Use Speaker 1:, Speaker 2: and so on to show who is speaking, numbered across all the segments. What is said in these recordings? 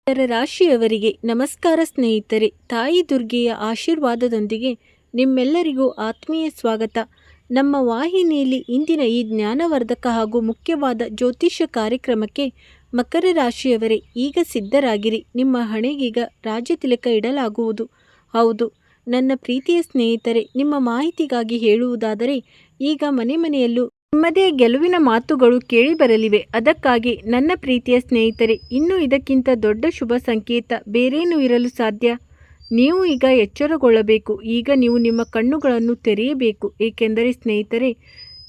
Speaker 1: ಮಕರ ರಾಶಿಯವರಿಗೆ ನಮಸ್ಕಾರ ಸ್ನೇಹಿತರೆ. ತಾಯಿ ದುರ್ಗೆಯ ಆಶೀರ್ವಾದದೊಂದಿಗೆ ನಿಮ್ಮೆಲ್ಲರಿಗೂ ಆತ್ಮೀಯ ಸ್ವಾಗತ. ನಮ್ಮ ವಾಹಿನಿಯಲ್ಲಿ ಇಂದಿನ ಈ ಜ್ಞಾನವರ್ಧಕ ಹಾಗೂ ಮುಖ್ಯವಾದ ಜ್ಯೋತಿಷ್ಯ ಕಾರ್ಯಕ್ರಮಕ್ಕೆ ಮಕರ ರಾಶಿಯವರೇ ಈಗ ಸಿದ್ಧರಾಗಿರಿ. ನಿಮ್ಮ ಹಣೆಗೀಗ ರಾಜತಿಲಕ ಇಡಲಾಗುವುದು. ಹೌದು ನನ್ನ ಪ್ರೀತಿಯ ಸ್ನೇಹಿತರೆ, ನಿಮ್ಮ ಮಾಹಿತಿಗಾಗಿ ಹೇಳುವುದಾದರೆ ಈಗ ಮನೆ ಮನೆಯಲ್ಲೂ ನಿಮ್ಮದೇ ಗೆಲುವಿನ ಮಾತುಗಳು ಕೇಳಿಬರಲಿವೆ. ಅದಕ್ಕಾಗಿ ನನ್ನ ಪ್ರೀತಿಯ ಸ್ನೇಹಿತರೆ, ಇನ್ನು ಇದಕ್ಕಿಂತ ದೊಡ್ಡ ಶುಭ ಸಂಕೇತ ಬೇರೇನೂ ಇರಲು ಸಾಧ್ಯ? ನೀವು ಈಗ ಎಚ್ಚರಗೊಳ್ಳಬೇಕು. ಈಗ ನೀವು ನಿಮ್ಮ ಕಣ್ಣುಗಳನ್ನು ತೆರೆಯಬೇಕು. ಏಕೆಂದರೆ ಸ್ನೇಹಿತರೆ,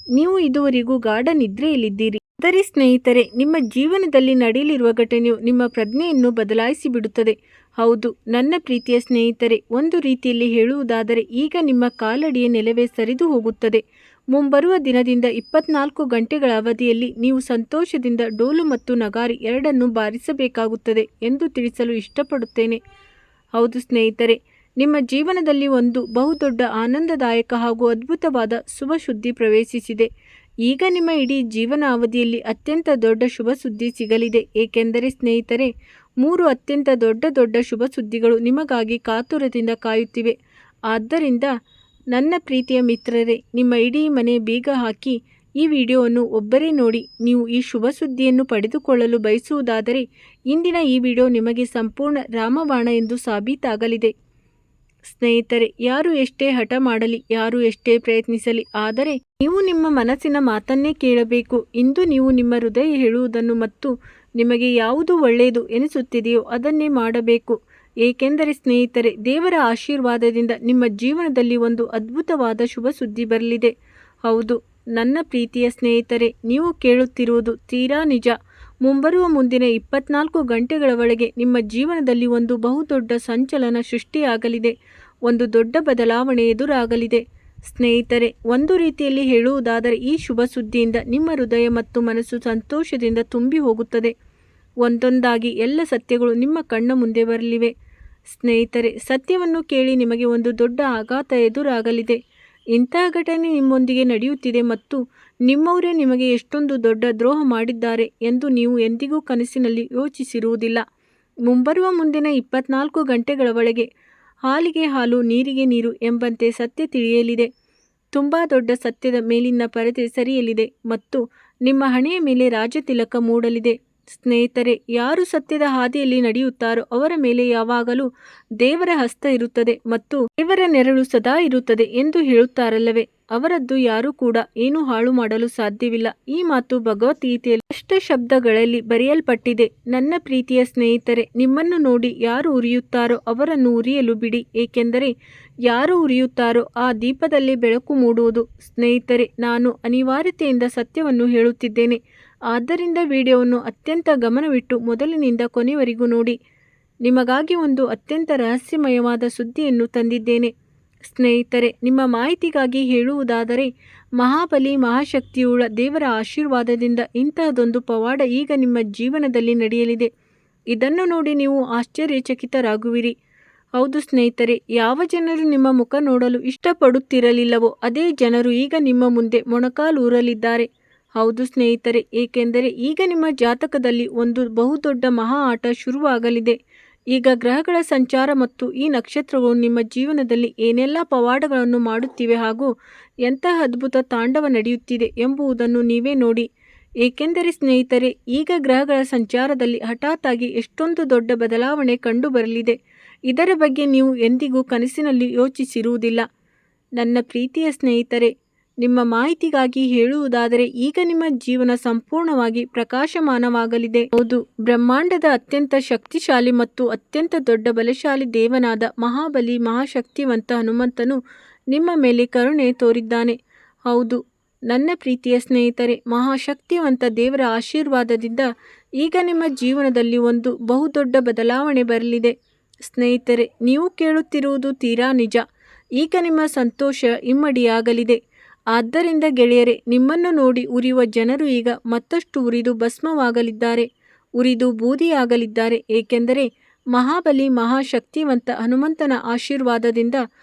Speaker 1: ನೀವು ಇದುವರೆಗೂ ಗಾಢ ನಿದ್ರೆಯಲ್ಲಿದ್ದೀರಿ. ಆದರೆ ಸ್ನೇಹಿತರೆ, ನಿಮ್ಮ ಜೀವನದಲ್ಲಿ ನಡೆಯಲಿರುವ ಘಟನೆಯು ನಿಮ್ಮ ಪ್ರಜ್ಞೆಯನ್ನು ಬದಲಾಯಿಸಿ ಬಿಡುತ್ತದೆ. ಹೌದು ನನ್ನ ಪ್ರೀತಿಯ ಸ್ನೇಹಿತರೆ, ಒಂದು ರೀತಿಯಲ್ಲಿ ಹೇಳುವುದಾದರೆ ಈಗ ನಿಮ್ಮ ಕಾಲಡಿಯ ನೆಲವೇ ಸರಿದು ಹೋಗುತ್ತದೆ. ಮುಂಬರುವ ದಿನದಿಂದ 24 ಗಂಟೆಗಳ ಅವಧಿಯಲ್ಲಿ ನೀವು ಸಂತೋಷದಿಂದ ಡೋಲು ಮತ್ತು ನಗಾರಿ ಎರಡನ್ನೂ ಬಾರಿಸಬೇಕಾಗುತ್ತದೆ ಎಂದು ತಿಳಿಸಲು ಇಷ್ಟಪಡುತ್ತೇನೆ. ಹೌದು ಸ್ನೇಹಿತರೆ, ನಿಮ್ಮ ಜೀವನದಲ್ಲಿ ಒಂದು ಬಹುದೊಡ್ಡ ಆನಂದದಾಯಕ ಹಾಗೂ ಅದ್ಭುತವಾದ ಶುಭ ಸುದ್ದಿ ಪ್ರವೇಶಿಸಿದೆ. ಈಗ ನಿಮ್ಮ ಇಡೀ ಜೀವನ ಅವಧಿಯಲ್ಲಿ ಅತ್ಯಂತ ದೊಡ್ಡ ಶುಭ ಸುದ್ದಿ ಸಿಗಲಿದೆ. ಏಕೆಂದರೆ ಸ್ನೇಹಿತರೆ, 3 ಅತ್ಯಂತ ದೊಡ್ಡ ಶುಭ ಸುದ್ದಿಗಳು ನಿಮಗಾಗಿ ಕಾತುರದಿಂದ ಕಾಯುತ್ತಿವೆ. ಆದ್ದರಿಂದ ನನ್ನ ಪ್ರೀತಿಯ ಮಿತ್ರರೇ, ನಿಮ್ಮ ಇಡೀ ಮನೆ ಬೀಗ ಹಾಕಿ ಈ ವಿಡಿಯೋವನ್ನು ಒಬ್ಬರೇ ನೋಡಿ. ನೀವು ಈ ಶುಭ ಸುದ್ದಿಯನ್ನು ಪಡೆದುಕೊಳ್ಳಲು ಬಯಸುವುದಾದರೆ ಇಂದಿನ ಈ ವಿಡಿಯೋ ನಿಮಗೆ ಸಂಪೂರ್ಣ ರಾಮಬಾಣ ಎಂದು ಸಾಬೀತಾಗಲಿದೆ. ಸ್ನೇಹಿತರೆ, ಯಾರು ಎಷ್ಟೇ ಹಠ ಮಾಡಲಿ, ಯಾರು ಎಷ್ಟೇ ಪ್ರಯತ್ನಿಸಲಿ, ಆದರೆ ನೀವು ನಿಮ್ಮ ಮನಸ್ಸಿನ ಮಾತನ್ನೇ ಕೇಳಬೇಕು. ಇಂದು ನೀವು ನಿಮ್ಮ ಹೃದಯ ಹೇಳುವುದನ್ನು ಮತ್ತು ನಿಮಗೆ ಯಾವುದು ಒಳ್ಳೆಯದು ಎನಿಸುತ್ತಿದೆಯೋ ಅದನ್ನೇ ಮಾಡಬೇಕು. ಏಕೆಂದರೆ ಸ್ನೇಹಿತರೆ, ದೇವರ ಆಶೀರ್ವಾದದಿಂದ ನಿಮ್ಮ ಜೀವನದಲ್ಲಿ ಒಂದು ಅದ್ಭುತವಾದ ಶುಭ ಸುದ್ದಿ ಬರಲಿದೆ. ಹೌದು ನನ್ನ ಪ್ರೀತಿಯ ಸ್ನೇಹಿತರೆ, ನೀವು ಕೇಳುತ್ತಿರುವುದು ತೀರಾ ನಿಜ. ಮುಂಬರುವ ಮುಂದಿನ 24 ಗಂಟೆಗಳ ಒಳಗೆ ನಿಮ್ಮ ಜೀವನದಲ್ಲಿ ಒಂದು ಬಹುದೊಡ್ಡ ಸಂಚಲನ ಸೃಷ್ಟಿಯಾಗಲಿದೆ. ಒಂದು ದೊಡ್ಡ ಬದಲಾವಣೆ ಎದುರಾಗಲಿದೆ. ಸ್ನೇಹಿತರೆ, ಒಂದು ರೀತಿಯಲ್ಲಿ ಹೇಳುವುದಾದರೆ ಈ ಶುಭ ಸುದ್ದಿಯಿಂದ ನಿಮ್ಮ ಹೃದಯ ಮತ್ತು ಮನಸ್ಸು ಸಂತೋಷದಿಂದ ತುಂಬಿ ಹೋಗುತ್ತದೆ. ಒಂದೊಂದಾಗಿ ಎಲ್ಲ ಸತ್ಯಗಳು ನಿಮ್ಮ ಕಣ್ಣ ಮುಂದೆ ಬರಲಿವೆ. ಸ್ನೇಹಿತರೆ, ಸತ್ಯವನ್ನು ಕೇಳಿ ನಿಮಗೆ ಒಂದು ದೊಡ್ಡ ಆಘಾತ ಎದುರಾಗಲಿದೆ. ಇಂತಹ ಘಟನೆ ನಿಮ್ಮೊಂದಿಗೆ ನಡೆಯುತ್ತಿದೆ ಮತ್ತು ನಿಮ್ಮವರೇ ನಿಮಗೆ ಎಷ್ಟೊಂದು ದೊಡ್ಡ ದ್ರೋಹ ಮಾಡಿದ್ದಾರೆ ಎಂದು ನೀವು ಎಂದಿಗೂ ಕನಸಿನಲ್ಲಿ ಯೋಚಿಸಿರುವುದಿಲ್ಲ. ಮುಂಬರುವ ಮುಂದಿನ 24 ಗಂಟೆಗಳ ಒಳಗೆ ಹಾಲಿಗೆ ಹಾಲು ನೀರಿಗೆ ನೀರು ಎಂಬಂತೆ ಸತ್ಯ ತಿಳಿಯಲಿದೆ. ತುಂಬ ದೊಡ್ಡ ಸತ್ಯದ ಮೇಲಿನ ಪರದೆ ಸರಿಯಲಿದೆ ಮತ್ತು ನಿಮ್ಮ ಹಣೆಯ ಮೇಲೆ ರಾಜತಿಲಕ ಮೂಡಲಿದೆ. ಸ್ನೇಹಿತರೆ, ಯಾರು ಸತ್ಯದ ಹಾದಿಯಲ್ಲಿ ನಡೆಯುತ್ತಾರೋ ಅವರ ಮೇಲೆ ಯಾವಾಗಲೂ ದೇವರ ಹಸ್ತ ಇರುತ್ತದೆ ಮತ್ತು ದೇವರ ನೆರಳು ಸದಾ ಇರುತ್ತದೆ ಎಂದು ಹೇಳುತ್ತಾರಲ್ಲವೇ, ಅವರದ್ದು ಯಾರೂ ಕೂಡ ಏನು ಹಾಳು ಮಾಡಲು ಸಾಧ್ಯವಿಲ್ಲ. ಈ ಮಾತು ಭಗವದ್ಗೀತೆಯಲ್ಲಿ ಸ್ಪಷ್ಟ ಶಬ್ದಗಳಲ್ಲಿ ಬರೆಯಲ್ಪಟ್ಟಿದೆ. ನನ್ನ ಪ್ರೀತಿಯ ಸ್ನೇಹಿತರೆ, ನಿಮ್ಮನ್ನು ನೋಡಿ ಯಾರು ಉರಿಯುತ್ತಾರೋ ಅವರನ್ನು ಉರಿಯಲು ಬಿಡಿ. ಏಕೆಂದರೆ ಯಾರು ಉರಿಯುತ್ತಾರೋ ಆ ದೀಪದಲ್ಲಿ ಬೆಳಕು ಮೂಡುವುದು. ಸ್ನೇಹಿತರೆ, ನಾನು ಅನಿವಾರ್ಯತೆಯಿಂದ ಸತ್ಯವನ್ನು ಹೇಳುತ್ತಿದ್ದೇನೆ. ಆದ್ದರಿಂದ ವಿಡಿಯೋವನ್ನು ಅತ್ಯಂತ ಗಮನವಿಟ್ಟು ಮೊದಲಿನಿಂದ ಕೊನೆಯವರೆಗೂ ನೋಡಿ. ನಿಮಗಾಗಿ ಒಂದು ಅತ್ಯಂತ ರಹಸ್ಯಮಯವಾದ ಸುದ್ದಿಯನ್ನು ತಂದಿದ್ದೇನೆ. ಸ್ನೇಹಿತರೆ, ನಿಮ್ಮ ಮಾಹಿತಿಗಾಗಿ ಹೇಳುವುದಾದರೆ ಮಹಾಬಲಿ ಮಹಾಶಕ್ತಿಯುಳ್ಳ ದೇವರ ಆಶೀರ್ವಾದದಿಂದ ಇಂತಹದೊಂದು ಪವಾಡ ಈಗ ನಿಮ್ಮ ಜೀವನದಲ್ಲಿ ನಡೆಯಲಿದೆ. ಇದನ್ನು ನೋಡಿ ನೀವು ಆಶ್ಚರ್ಯಚಕಿತರಾಗುವಿರಿ. ಹೌದು ಸ್ನೇಹಿತರೆ, ಯಾವ ಜನರು ನಿಮ್ಮ ಮುಖ ನೋಡಲು ಇಷ್ಟಪಡುತ್ತಿರಲಿಲ್ಲವೋ ಅದೇ ಜನರು ಈಗ ನಿಮ್ಮ ಮುಂದೆ ಮೊಣಕಾಲೂರಲಿದ್ದಾರೆ. ಹೌದು ಸ್ನೇಹಿತರೆ, ಏಕೆಂದರೆ ಈಗ ನಿಮ್ಮ ಜಾತಕದಲ್ಲಿ ಒಂದು ಬಹುದೊಡ್ಡ ಮಹಾ ಆಟ ಶುರುವಾಗಲಿದೆ. ಈಗ ಗ್ರಹಗಳ ಸಂಚಾರ ಮತ್ತು ಈ ನಕ್ಷತ್ರಗಳು ನಿಮ್ಮ ಜೀವನದಲ್ಲಿ ಏನೆಲ್ಲ ಪವಾಡಗಳನ್ನು ಮಾಡುತ್ತಿವೆ ಹಾಗೂ ಎಂತಹ ಅದ್ಭುತ ತಾಂಡವ ನಡೆಯುತ್ತಿದೆ ಎಂಬುದನ್ನು ನೀವೇ ನೋಡಿ. ಏಕೆಂದರೆ ಸ್ನೇಹಿತರೆ, ಈಗ ಗ್ರಹಗಳ ಸಂಚಾರದಲ್ಲಿ ಹಠಾತ್ತಾಗಿ ಎಷ್ಟೊಂದು ದೊಡ್ಡ ಬದಲಾವಣೆ ಕಂಡುಬರಲಿದೆ. ಇದರ ಬಗ್ಗೆ ನೀವು ಎಂದಿಗೂ ಕನಸಿನಲ್ಲಿ ಯೋಚಿಸಿರುವುದಿಲ್ಲ. ನನ್ನ ಪ್ರೀತಿಯ ಸ್ನೇಹಿತರೆ, ನಿಮ್ಮ ಮಾಹಿತಿಗಾಗಿ ಹೇಳುವುದಾದರೆ ಈಗ ನಿಮ್ಮ ಜೀವನ ಸಂಪೂರ್ಣವಾಗಿ ಪ್ರಕಾಶಮಾನವಾಗಲಿದೆ. ಹೌದು, ಬ್ರಹ್ಮಾಂಡದ ಅತ್ಯಂತ ಶಕ್ತಿಶಾಲಿ ಮತ್ತು ಅತ್ಯಂತ ದೊಡ್ಡ ಬಲಶಾಲಿ ದೇವನಾದ ಮಹಾಬಲಿ ಮಹಾಶಕ್ತಿವಂತ ಹನುಮಂತನು ನಿಮ್ಮ ಮೇಲೆ ಕರುಣೆ ತೋರಿದ್ದಾನೆ. ಹೌದು ನನ್ನ ಪ್ರೀತಿಯ ಸ್ನೇಹಿತರೆ, ಮಹಾಶಕ್ತಿವಂತ ದೇವರ ಆಶೀರ್ವಾದದಿಂದ ಈಗ ನಿಮ್ಮ ಜೀವನದಲ್ಲಿ ಒಂದು ಬಹುದೊಡ್ಡ ಬದಲಾವಣೆ ಬರಲಿದೆ. ಸ್ನೇಹಿತರೆ, ನೀವು ಕೇಳುತ್ತಿರುವುದು ತೀರಾ ನಿಜ. ಈಗ ನಿಮ್ಮ ಸಂತೋಷ ಇಮ್ಮಡಿಯಾಗಲಿದೆ. ಆದ್ದರಿಂದ ಗೆಳೆಯರೆ, ನಿಮ್ಮನ್ನು ನೋಡಿ ಉರಿಯುವ ಜನರು ಈಗ ಮತ್ತಷ್ಟು ಉರಿದು ಭಸ್ಮವಾಗಲಿದ್ದಾರೆ, ಉರಿದು ಬೂದಿಯಾಗಲಿದ್ದಾರೆ. ಏಕೆಂದರೆ ಮಹಾಬಲಿ ಮಹಾಶಕ್ತಿವಂತ ಹನುಮಂತನ ಆಶೀರ್ವಾದದಿಂದ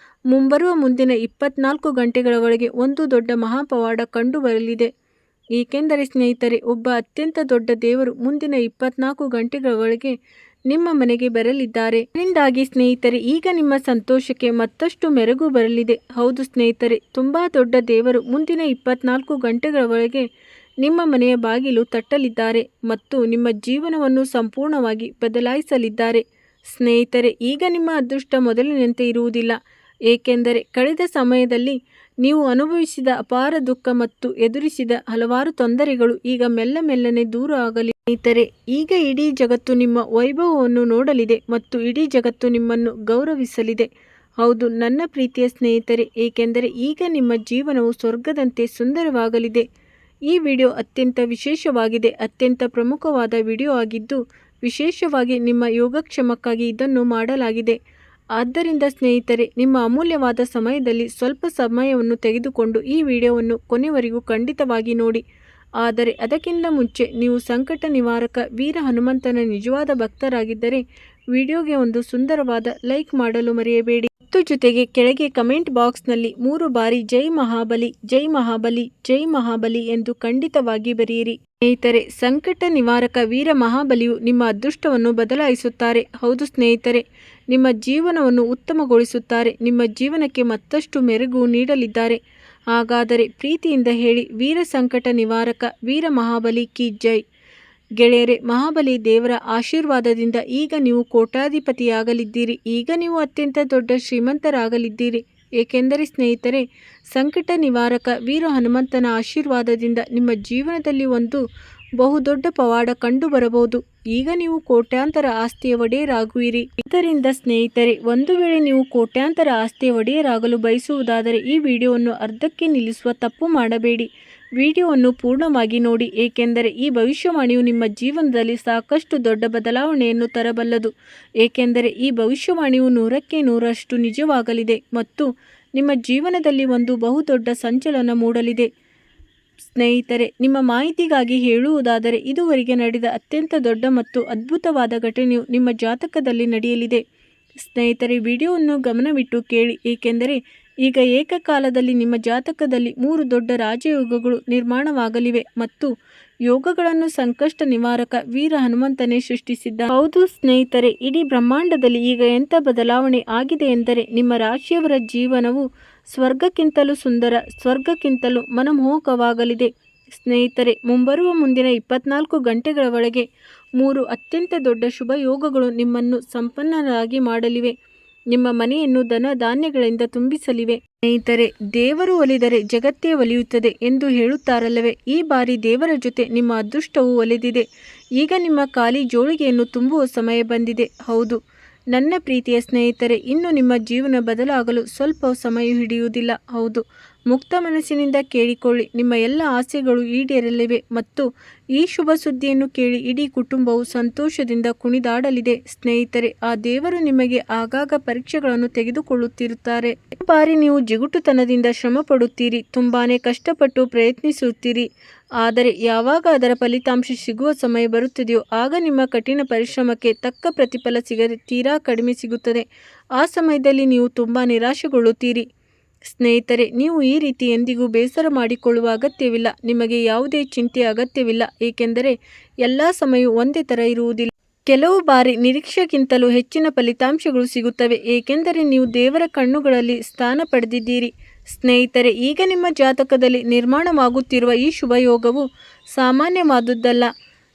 Speaker 1: ಮುಂಬರುವ ಮುಂದಿನ 24 ಗಂಟೆಗಳ ಒಳಗೆ ಒಂದು ದೊಡ್ಡ ಮಹಾಪವಾಡ ಕಂಡುಬರಲಿದೆ. ಏಕೆಂದರೆ ಸ್ನೇಹಿತರೆ, ಒಬ್ಬ ಅತ್ಯಂತ ದೊಡ್ಡ ದೇವರು ಮುಂದಿನ 24 ಗಂಟೆಗಳ ಒಳಗೆ ನಿಮ್ಮ ಮನೆಗೆ ಬರಲಿದ್ದಾರೆ. ಇದರಿಂದಾಗಿ ಸ್ನೇಹಿತರೆ ಈಗ ನಿಮ್ಮ ಸಂತೋಷಕ್ಕೆ ಮತ್ತಷ್ಟು ಮೆರುಗು ಬರಲಿದೆ. ಹೌದು ಸ್ನೇಹಿತರೆ, ತುಂಬಾ ದೊಡ್ಡ ದೇವರು ಮುಂದಿನ 24 ಗಂಟೆಗಳ ಒಳಗೆ ನಿಮ್ಮ ಮನೆಯ ಬಾಗಿಲು ತಟ್ಟಲಿದ್ದಾರೆ ಮತ್ತು ನಿಮ್ಮ ಜೀವನವನ್ನು ಸಂಪೂರ್ಣವಾಗಿ ಬದಲಾಯಿಸಲಿದ್ದಾರೆ. ಸ್ನೇಹಿತರೆ, ಈಗ ನಿಮ್ಮ ಅದೃಷ್ಟ ಮೊದಲಿನಂತೆ ಇರುವುದಿಲ್ಲ, ಏಕೆಂದರೆ ಕಳೆದ ಸಮಯದಲ್ಲಿ ನೀವು ಅನುಭವಿಸಿದ ಅಪಾರ ದುಃಖ ಮತ್ತು ಎದುರಿಸಿದ ಹಲವಾರು ತೊಂದರೆಗಳು ಈಗ ಮೆಲ್ಲನೆ ದೂರ ಆಗಲಿ. ಸ್ನೇಹಿತರೆ, ಈಗ ಇಡೀ ಜಗತ್ತು ನಿಮ್ಮ ವೈಭವವನ್ನು ನೋಡಲಿದೆ ಮತ್ತು ಇಡೀ ಜಗತ್ತು ನಿಮ್ಮನ್ನು ಗೌರವಿಸಲಿದೆ. ಹೌದು ನನ್ನ ಪ್ರೀತಿಯ ಸ್ನೇಹಿತರೆ, ಏಕೆಂದರೆ ಈಗ ನಿಮ್ಮ ಜೀವನವು ಸ್ವರ್ಗದಂತೆ ಸುಂದರವಾಗಲಿದೆ. ಈ ವಿಡಿಯೋ ಅತ್ಯಂತ ವಿಶೇಷವಾಗಿದೆ, ಅತ್ಯಂತ ಪ್ರಮುಖವಾದ ವಿಡಿಯೋ ಆಗಿದ್ದು ವಿಶೇಷವಾಗಿ ನಿಮ್ಮ ಯೋಗಕ್ಷೇಮಕ್ಕಾಗಿ ಇದನ್ನು ಮಾಡಲಾಗಿದೆ. ಆದ್ದರಿಂದ ಸ್ನೇಹಿತರೆ, ನಿಮ್ಮ ಅಮೂಲ್ಯವಾದ ಸಮಯದಲ್ಲಿ ಸ್ವಲ್ಪ ಸಮಯವನ್ನು ತೆಗೆದುಕೊಂಡು ಈ ವಿಡಿಯೋವನ್ನು ಕೊನೆವರೆಗೂ ಖಂಡಿತವಾಗಿ ನೋಡಿ. ಆದರೆ ಅದಕ್ಕಿಂತ ಮುಂಚೆ ನೀವು ಸಂಕಟ ನಿವಾರಕ ವೀರ ಹನುಮಂತನ ನಿಜವಾದ ಭಕ್ತರಾಗಿದ್ದರೆ ವಿಡಿಯೋಗೆ ಒಂದು ಸುಂದರವಾದ ಲೈಕ್ ಮಾಡಲು ಮರೆಯಬೇಡಿ. ಮತ್ತು ಜೊತೆಗೆ ಕೆಳಗೆ ಕಮೆಂಟ್ ಬಾಕ್ಸ್ನಲ್ಲಿ 3 ಬಾರಿ ಜೈ ಮಹಾಬಲಿ, ಜೈ ಮಹಾಬಲಿ, ಜೈ ಮಹಾಬಲಿ ಎಂದು ಖಂಡಿತವಾಗಿ ಬರೆಯಿರಿ. ಸ್ನೇಹಿತರೆ, ಸಂಕಟ ನಿವಾರಕ ವೀರ ಮಹಾಬಲಿಯು ನಿಮ್ಮ ಅದೃಷ್ಟವನ್ನು ಬದಲಾಯಿಸುತ್ತಾರೆ. ಹೌದು ಸ್ನೇಹಿತರೆ, ನಿಮ್ಮ ಜೀವನವನ್ನು ಉತ್ತಮಗೊಳಿಸುತ್ತಾರೆ, ನಿಮ್ಮ ಜೀವನಕ್ಕೆ ಮತ್ತಷ್ಟು ಮೆರುಗು ನೀಡಲಿದ್ದಾರೆ. ಹಾಗಾದರೆ ಪ್ರೀತಿಯಿಂದ ಹೇಳಿ, ವೀರ ಸಂಕಟ ನಿವಾರಕ ವೀರ ಮಹಾಬಲಿ ಕಿ ಜೈ. ಗೆಳೆಯರೆ, ಮಹಾಬಲಿ ದೇವರ ಆಶೀರ್ವಾದದಿಂದ ಈಗ ನೀವು ಕೋಟ್ಯಾಧಿಪತಿಯಾಗಲಿದ್ದೀರಿ. ಈಗ ನೀವು ಅತ್ಯಂತ ದೊಡ್ಡ ಶ್ರೀಮಂತರಾಗಲಿದ್ದೀರಿ. ಏಕೆಂದರೆ ಸ್ನೇಹಿತರೆ, ಸಂಕಟ ನಿವಾರಕ ವೀರ ಹನುಮಂತನ ಆಶೀರ್ವಾದದಿಂದ ನಿಮ್ಮ ಜೀವನದಲ್ಲಿ ಒಂದು ಬಹುದೊಡ್ಡ ಪವಾಡ ಕಂಡು ಬರಬಹುದು. ಈಗ ನೀವು ಕೋಟ್ಯಾಂತರ ಆಸ್ತಿಯ ಒಡೆಯರಾಗುವಿರಿ. ಇದರಿಂದ ಸ್ನೇಹಿತರೆ, ಒಂದು ವೇಳೆ ನೀವು ಕೋಟ್ಯಾಂತರ ಆಸ್ತಿಯ ಒಡೆಯರಾಗಲು ಬಯಸುವುದಾದರೆ ಈ ವಿಡಿಯೋವನ್ನು ಅರ್ಧಕ್ಕೆ ನಿಲ್ಲಿಸುವ ತಪ್ಪು ಮಾಡಬೇಡಿ. ವಿಡಿಯೋವನ್ನು ಪೂರ್ಣವಾಗಿ ನೋಡಿ, ಏಕೆಂದರೆ ಈ ಭವಿಷ್ಯವಾಣಿಯು ನಿಮ್ಮ ಜೀವನದಲ್ಲಿ ಸಾಕಷ್ಟು ದೊಡ್ಡ ಬದಲಾವಣೆಯನ್ನು ತರಬಲ್ಲದು. ಏಕೆಂದರೆ ಈ ಭವಿಷ್ಯವಾಣಿಯು 100ಕ್ಕೆ 100ರಷ್ಟು ನಿಜವಾಗಲಿದೆ ಮತ್ತು ನಿಮ್ಮ ಜೀವನದಲ್ಲಿ ಒಂದು ಬಹುದೊಡ್ಡ ಸಂಚಲನ ಮೂಡಲಿದೆ. ಸ್ನೇಹಿತರೆ, ನಿಮ್ಮ ಮಾಹಿತಿಗಾಗಿ ಹೇಳುವುದಾದರೆ ಇದುವರೆಗೆ ನಡೆದ ಅತ್ಯಂತ ದೊಡ್ಡ ಮತ್ತು ಅದ್ಭುತವಾದ ಘಟನೆಯು ನಿಮ್ಮ ಜಾತಕದಲ್ಲಿ ನಡೆಯಲಿದೆ. ಸ್ನೇಹಿತರೆ, ವಿಡಿಯೋವನ್ನು ಗಮನವಿಟ್ಟು ಕೇಳಿ, ಏಕೆಂದರೆ ಈಗ ಏಕಕಾಲದಲ್ಲಿ ನಿಮ್ಮ ಜಾತಕದಲ್ಲಿ 3 ದೊಡ್ಡ ರಾಜಯೋಗಗಳು ನಿರ್ಮಾಣವಾಗಲಿವೆ ಮತ್ತು ಯೋಗಗಳನ್ನು ಸಂಕಷ್ಟ ನಿವಾರಕ ವೀರ ಹನುಮಂತನೇ ಸೃಷ್ಟಿಸಿದ್ದ. ಹೌದು ಸ್ನೇಹಿತರೆ, ಇಡೀ ಬ್ರಹ್ಮಾಂಡದಲ್ಲಿ ಈಗ ಎಂಥ ಬದಲಾವಣೆ ಆಗಿದೆ ಎಂದರೆ ನಿಮ್ಮ ರಾಶಿಯವರ ಜೀವನವು ಸ್ವರ್ಗಕ್ಕಿಂತಲೂ ಸುಂದರ, ಸ್ವರ್ಗಕ್ಕಿಂತಲೂ ಮನಮೋಹಕವಾಗಲಿದೆ. ಸ್ನೇಹಿತರೆ, ಮುಂಬರುವ ಮುಂದಿನ 24 ಗಂಟೆಗಳ ಒಳಗೆ 3 ಅತ್ಯಂತ ದೊಡ್ಡ ಶುಭ ಯೋಗಗಳು ನಿಮ್ಮನ್ನು ಸಂಪನ್ನರಾಗಿ ಮಾಡಲಿವೆ. ನಿಮ್ಮ ಮನೆಯನ್ನು ಧನ ಧಾನ್ಯಗಳಿಂದ ತುಂಬಿಸಲಿವೆ. ಸ್ನೇಹಿತರೆ, ದೇವರು ಒಲಿದರೆ ಜಗತ್ತೇ ಒಲಿಯುತ್ತದೆ ಎಂದು ಹೇಳುತ್ತಾರಲ್ಲವೇ, ಈ ಬಾರಿ ದೇವರ ಜೊತೆ ನಿಮ್ಮ ಅದೃಷ್ಟವು ಒಲಿದಿದೆ. ಈಗ ನಿಮ್ಮ ಖಾಲಿ ಜೋಳಿಗೆಯನ್ನು ತುಂಬುವ ಸಮಯ ಬಂದಿದೆ. ಹೌದು ನನ್ನ ಪ್ರೀತಿಯ ಸ್ನೇಹಿತರೆ, ಇನ್ನು ನಿಮ್ಮ ಜೀವನ ಬದಲಾಗಲು ಸ್ವಲ್ಪ ಸಮಯ ಹಿಡಿಯುವುದಿಲ್ಲ. ಹೌದು, ಮುಕ್ತ ಮನಸ್ಸಿನಿಂದ ಕೇಳಿಕೊಳ್ಳಿ, ನಿಮ್ಮ ಎಲ್ಲ ಆಸೆಗಳು ಈಡೇರಲಿವೆ ಮತ್ತು ಈ ಶುಭ ಸುದ್ದಿಯನ್ನು ಕೇಳಿ ಇಡೀ ಕುಟುಂಬವು ಸಂತೋಷದಿಂದ ಕುಣಿದಾಡಲಿದೆ. ಸ್ನೇಹಿತರೆ, ಆ ದೇವರು ನಿಮಗೆ ಆಗಾಗ ಪರೀಕ್ಷೆಗಳನ್ನು ತೆಗೆದುಕೊಳ್ಳುತ್ತಿರುತ್ತಾರೆ. ಈ ಬಾರಿ ನೀವು ಜಿಗುಟುತನದಿಂದ ಶ್ರಮ ಪಡುತ್ತೀರಿ, ತುಂಬಾನೇ ಕಷ್ಟಪಟ್ಟು ಪ್ರಯತ್ನಿಸುತ್ತೀರಿ. ಆದರೆ ಯಾವಾಗ ಅದರ ಫಲಿತಾಂಶ ಸಿಗುವ ಸಮಯ ಬರುತ್ತದೆಯೋ ಆಗ ನಿಮ್ಮ ಕಠಿಣ ಪರಿಶ್ರಮಕ್ಕೆ ತಕ್ಕ ಪ್ರತಿಫಲ ಸಿಗದೆ ತೀರಾ ಕಡಿಮೆ ಸಿಗುತ್ತದೆ. ಆ ಸಮಯದಲ್ಲಿ ನೀವು ತುಂಬ ನಿರಾಶೆಗೊಳ್ಳುತ್ತೀರಿ. ಸ್ನೇಹಿತರೆ, ನೀವು ಈ ರೀತಿ ಎಂದಿಗೂ ಬೇಸರ ಮಾಡಿಕೊಳ್ಳುವ ಅಗತ್ಯವಿಲ್ಲ. ನಿಮಗೆ ಯಾವುದೇ ಚಿಂತೆಯ ಅಗತ್ಯವಿಲ್ಲ, ಏಕೆಂದರೆ ಎಲ್ಲ ಸಮಯವೂ ಒಂದೇ ಥರ ಇರುವುದಿಲ್ಲ. ಕೆಲವು ಬಾರಿ ನಿರೀಕ್ಷೆಗಿಂತಲೂ ಹೆಚ್ಚಿನ ಫಲಿತಾಂಶಗಳು ಸಿಗುತ್ತವೆ, ಏಕೆಂದರೆ ನೀವು ದೇವರ ಕಣ್ಣುಗಳಲ್ಲಿ ಸ್ಥಾನ ಪಡೆದಿದ್ದೀರಿ. ಸ್ನೇಹಿತರೆ, ಈಗ ನಿಮ್ಮ ಜಾತಕದಲ್ಲಿ ನಿರ್ಮಾಣವಾಗುತ್ತಿರುವ ಈ ಶುಭ ಯೋಗವು ಸಾಮಾನ್ಯವಾದುದಲ್ಲ.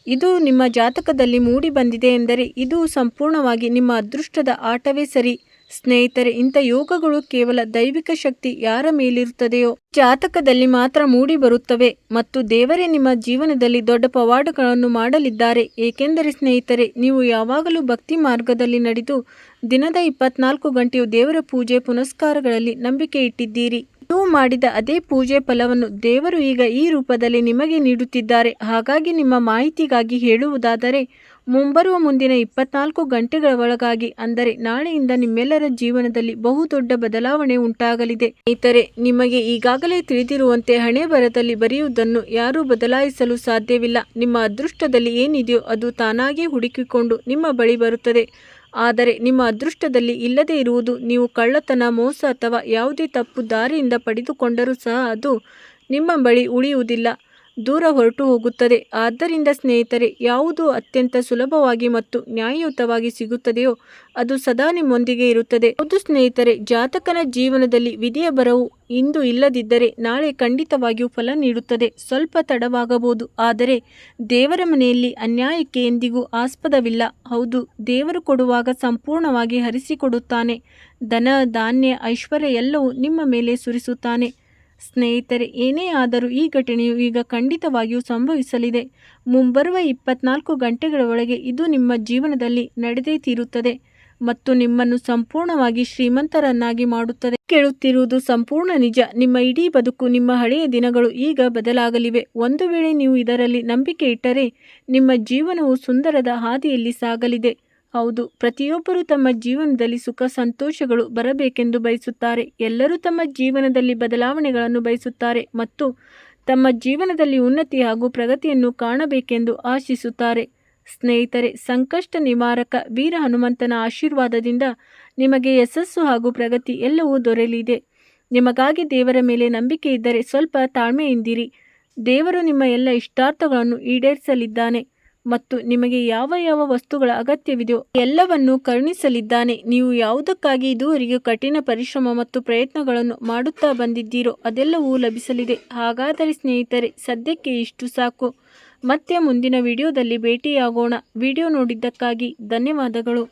Speaker 1: ಇದು ನಿಮ್ಮ ಜಾತಕದಲ್ಲಿ ಮೂಡಿ ಬಂದಿದೆ ಎಂದರೆ ಇದು ಸಂಪೂರ್ಣವಾಗಿ ನಿಮ್ಮ ಅದೃಷ್ಟದ ಆಟವೇ ಸರಿ. ಸ್ನೇಹಿತರೆ, ಇಂಥ ಯೋಗಗಳು ಕೇವಲ ದೈವಿಕ ಶಕ್ತಿ ಯಾರ ಮೇಲಿರುತ್ತದೆಯೋ ಜಾತಕದಲ್ಲಿ ಮಾತ್ರ ಮೂಡಿ ಬರುತ್ತವೆ ಮತ್ತು ದೇವರೇ ನಿಮ್ಮ ಜೀವನದಲ್ಲಿ ದೊಡ್ಡ ಪವಾಡಗಳನ್ನು ಮಾಡಲಿದ್ದಾರೆ. ಏಕೆಂದರೆ ಸ್ನೇಹಿತರೆ, ನೀವು ಯಾವಾಗಲೂ ಭಕ್ತಿ ಮಾರ್ಗದಲ್ಲಿ ನಡೆದು ದಿನದ 24 ಗಂಟೆಯು ದೇವರ ಪೂಜೆ ಪುನಸ್ಕಾರಗಳಲ್ಲಿ ನಂಬಿಕೆ ಇಟ್ಟಿದ್ದೀರಿ. ನೀವು ಮಾಡಿದ ಅದೇ ಪೂಜೆ ಫಲವನ್ನು ದೇವರು ಈಗ ಈ ರೂಪದಲ್ಲಿ ನಿಮಗೆ ನೀಡುತ್ತಿದ್ದಾರೆ. ಹಾಗಾಗಿ ನಿಮ್ಮ ಮಾಹಿತಿಗಾಗಿ ಹೇಳುವುದಾದರೆ ಮುಂಬರುವ ಮುಂದಿನ 24 ಗಂಟೆಗಳ ಒಳಗಾಗಿ, ಅಂದರೆ ನಾಳೆಯಿಂದ ನಿಮ್ಮೆಲ್ಲರ ಜೀವನದಲ್ಲಿ ಬಹುದೊಡ್ಡ ಬದಲಾವಣೆ ಉಂಟಾಗಲಿದೆ. ಸ್ನೇಹಿತರೆ, ನಿಮಗೆ ಈಗಾಗಲೇ ತಿಳಿದಿರುವಂತೆ ಹಣೆ ಬರದಲ್ಲಿ ಬರೆಯುವುದನ್ನು ಯಾರೂ ಬದಲಾಯಿಸಲು ಸಾಧ್ಯವಿಲ್ಲ. ನಿಮ್ಮ ಅದೃಷ್ಟದಲ್ಲಿ ಏನಿದೆಯೋ ಅದು ತಾನಾಗೇ ಹುಡುಕಿಕೊಂಡು ನಿಮ್ಮ ಬಳಿ ಬರುತ್ತದೆ. ಆದರೆ ನಿಮ್ಮ ಅದೃಷ್ಟದಲ್ಲಿ ಇಲ್ಲದೇ ಇರುವುದು ನೀವು ಕಳ್ಳತನ, ಮೋಸ ಅಥವಾ ಯಾವುದೇ ತಪ್ಪು ದಾರಿಯಿಂದ ಪಡೆದುಕೊಂಡರೂ ಸಹ ಅದು ನಿಮ್ಮ ಬಳಿ ಉಳಿಯುವುದಿಲ್ಲ. ದೂರ ಹೊರಟು ಹೋಗುತ್ತದೆ. ಆದ್ದರಿಂದ ಸ್ನೇಹಿತರೆ, ಯಾವುದು ಅತ್ಯಂತ ಸುಲಭವಾಗಿ ಮತ್ತು ನ್ಯಾಯಯುತವಾಗಿ ಸಿಗುತ್ತದೆಯೋ ಅದು ಸದಾ ನಿಮ್ಮೊಂದಿಗೆ ಇರುತ್ತದೆ. ಹೌದು ಸ್ನೇಹಿತರೆ, ಜಾತಕನ ಜೀವನದಲ್ಲಿ ವಿಧಿಯ ಬರವು ಇಂದು ಇಲ್ಲದಿದ್ದರೆ ನಾಳೆ ಖಂಡಿತವಾಗಿಯೂ ಫಲ ನೀಡುತ್ತದೆ. ಸ್ವಲ್ಪ ತಡವಾಗಬಹುದು, ಆದರೆ ದೇವರ ಮನೆಯಲ್ಲಿ ಅನ್ಯಾಯಕ್ಕೆ ಎಂದಿಗೂ ಆಸ್ಪದವಿಲ್ಲ. ಹೌದು, ದೇವರು ಕೊಡುವಾಗ ಸಂಪೂರ್ಣವಾಗಿ ಹರಿಸಿಕೊಡುತ್ತಾನೆ. ಧನ, ಧಾನ್ಯ, ಐಶ್ವರ್ಯ ಎಲ್ಲವೂ ನಿಮ್ಮ ಮೇಲೆ ಸುರಿಸುತ್ತಾನೆ. ಸ್ನೇಹಿತರೆ, ಏನೇ ಆದರೂ ಈ ಘಟನೆಯು ಈಗ ಖಂಡಿತವಾಗಿಯೂ ಸಂಭವಿಸಲಿದೆ. ಮುಂಬರುವ 24 ಗಂಟೆಗಳ ಒಳಗೆ ಇದು ನಿಮ್ಮ ಜೀವನದಲ್ಲಿ ನಡೆದೇ ತೀರುತ್ತದೆ ಮತ್ತು ನಿಮ್ಮನ್ನು ಸಂಪೂರ್ಣವಾಗಿ ಶ್ರೀಮಂತರನ್ನಾಗಿ ಮಾಡುತ್ತದೆ. ಕೇಳುತ್ತಿರುವುದು ಸಂಪೂರ್ಣ ನಿಜ. ನಿಮ್ಮ ಇಡೀ ಬದುಕು, ನಿಮ್ಮ ಹಳೆಯ ದಿನಗಳು ಈಗ ಬದಲಾಗಲಿವೆ. ಒಂದು ವೇಳೆ ನೀವು ಇದರಲ್ಲಿ ನಂಬಿಕೆ ಇಟ್ಟರೆ ನಿಮ್ಮ ಜೀವನವು ಸುಂದರದ ಹಾದಿಯಲ್ಲಿ ಸಾಗಲಿದೆ. ಹೌದು, ಪ್ರತಿಯೊಬ್ಬರೂ ತಮ್ಮ ಜೀವನದಲ್ಲಿ ಸುಖ ಸಂತೋಷಗಳು ಬರಬೇಕೆಂದು ಬಯಸುತ್ತಾರೆ. ಎಲ್ಲರೂ ತಮ್ಮ ಜೀವನದಲ್ಲಿ ಬದಲಾವಣೆಗಳನ್ನು ಬಯಸುತ್ತಾರೆ ಮತ್ತು ತಮ್ಮ ಜೀವನದಲ್ಲಿ ಉನ್ನತಿ ಹಾಗೂ ಪ್ರಗತಿಯನ್ನು ಕಾಣಬೇಕೆಂದು ಆಶಿಸುತ್ತಾರೆ. ಸ್ನೇಹಿತರೆ, ಸಂಕಷ್ಟ ನಿವಾರಕ ವೀರ ಹನುಮಂತನ ಆಶೀರ್ವಾದದಿಂದ ನಿಮಗೆ ಯಶಸ್ಸು ಹಾಗೂ ಪ್ರಗತಿ ಎಲ್ಲವೂ ದೊರೆಯಲಿದೆ. ನಿಮಗಾಗಿ ದೇವರ ಮೇಲೆ ನಂಬಿಕೆ ಇದ್ದರೆ ಸ್ವಲ್ಪ ತಾಳ್ಮೆಯಿಂದಿರಿ. ದೇವರು ನಿಮ್ಮ ಎಲ್ಲ ಇಷ್ಟಾರ್ಥಗಳನ್ನು ಈಡೇರಿಸಲಿದ್ದಾನೆ ಮತ್ತು ನಿಮಗೆ ಯಾವ ಯಾವ ವಸ್ತುಗಳ ಅಗತ್ಯವಿದೆಯೋ ಎಲ್ಲವನ್ನೂ ಕರುಣಿಸಲಿದ್ದಾನೆ. ನೀವು ಯಾವುದಕ್ಕಾಗಿ ಇದುವರೆಗೂ ಕಠಿಣ ಪರಿಶ್ರಮ ಮತ್ತು ಪ್ರಯತ್ನಗಳನ್ನು ಮಾಡುತ್ತಾ ಬಂದಿದ್ದೀರೋ ಅದೆಲ್ಲವೂ ಲಭಿಸಲಿದೆ. ಹಾಗಾದರೆ ಸ್ನೇಹಿತರೆ, ಸದ್ಯಕ್ಕೆ ಇಷ್ಟು ಸಾಕು. ಮತ್ತೆ ಮುಂದಿನ ವಿಡಿಯೋದಲ್ಲಿ ಭೇಟಿಯಾಗೋಣ. ವಿಡಿಯೋ ನೋಡಿದ್ದಕ್ಕಾಗಿ ಧನ್ಯವಾದಗಳು.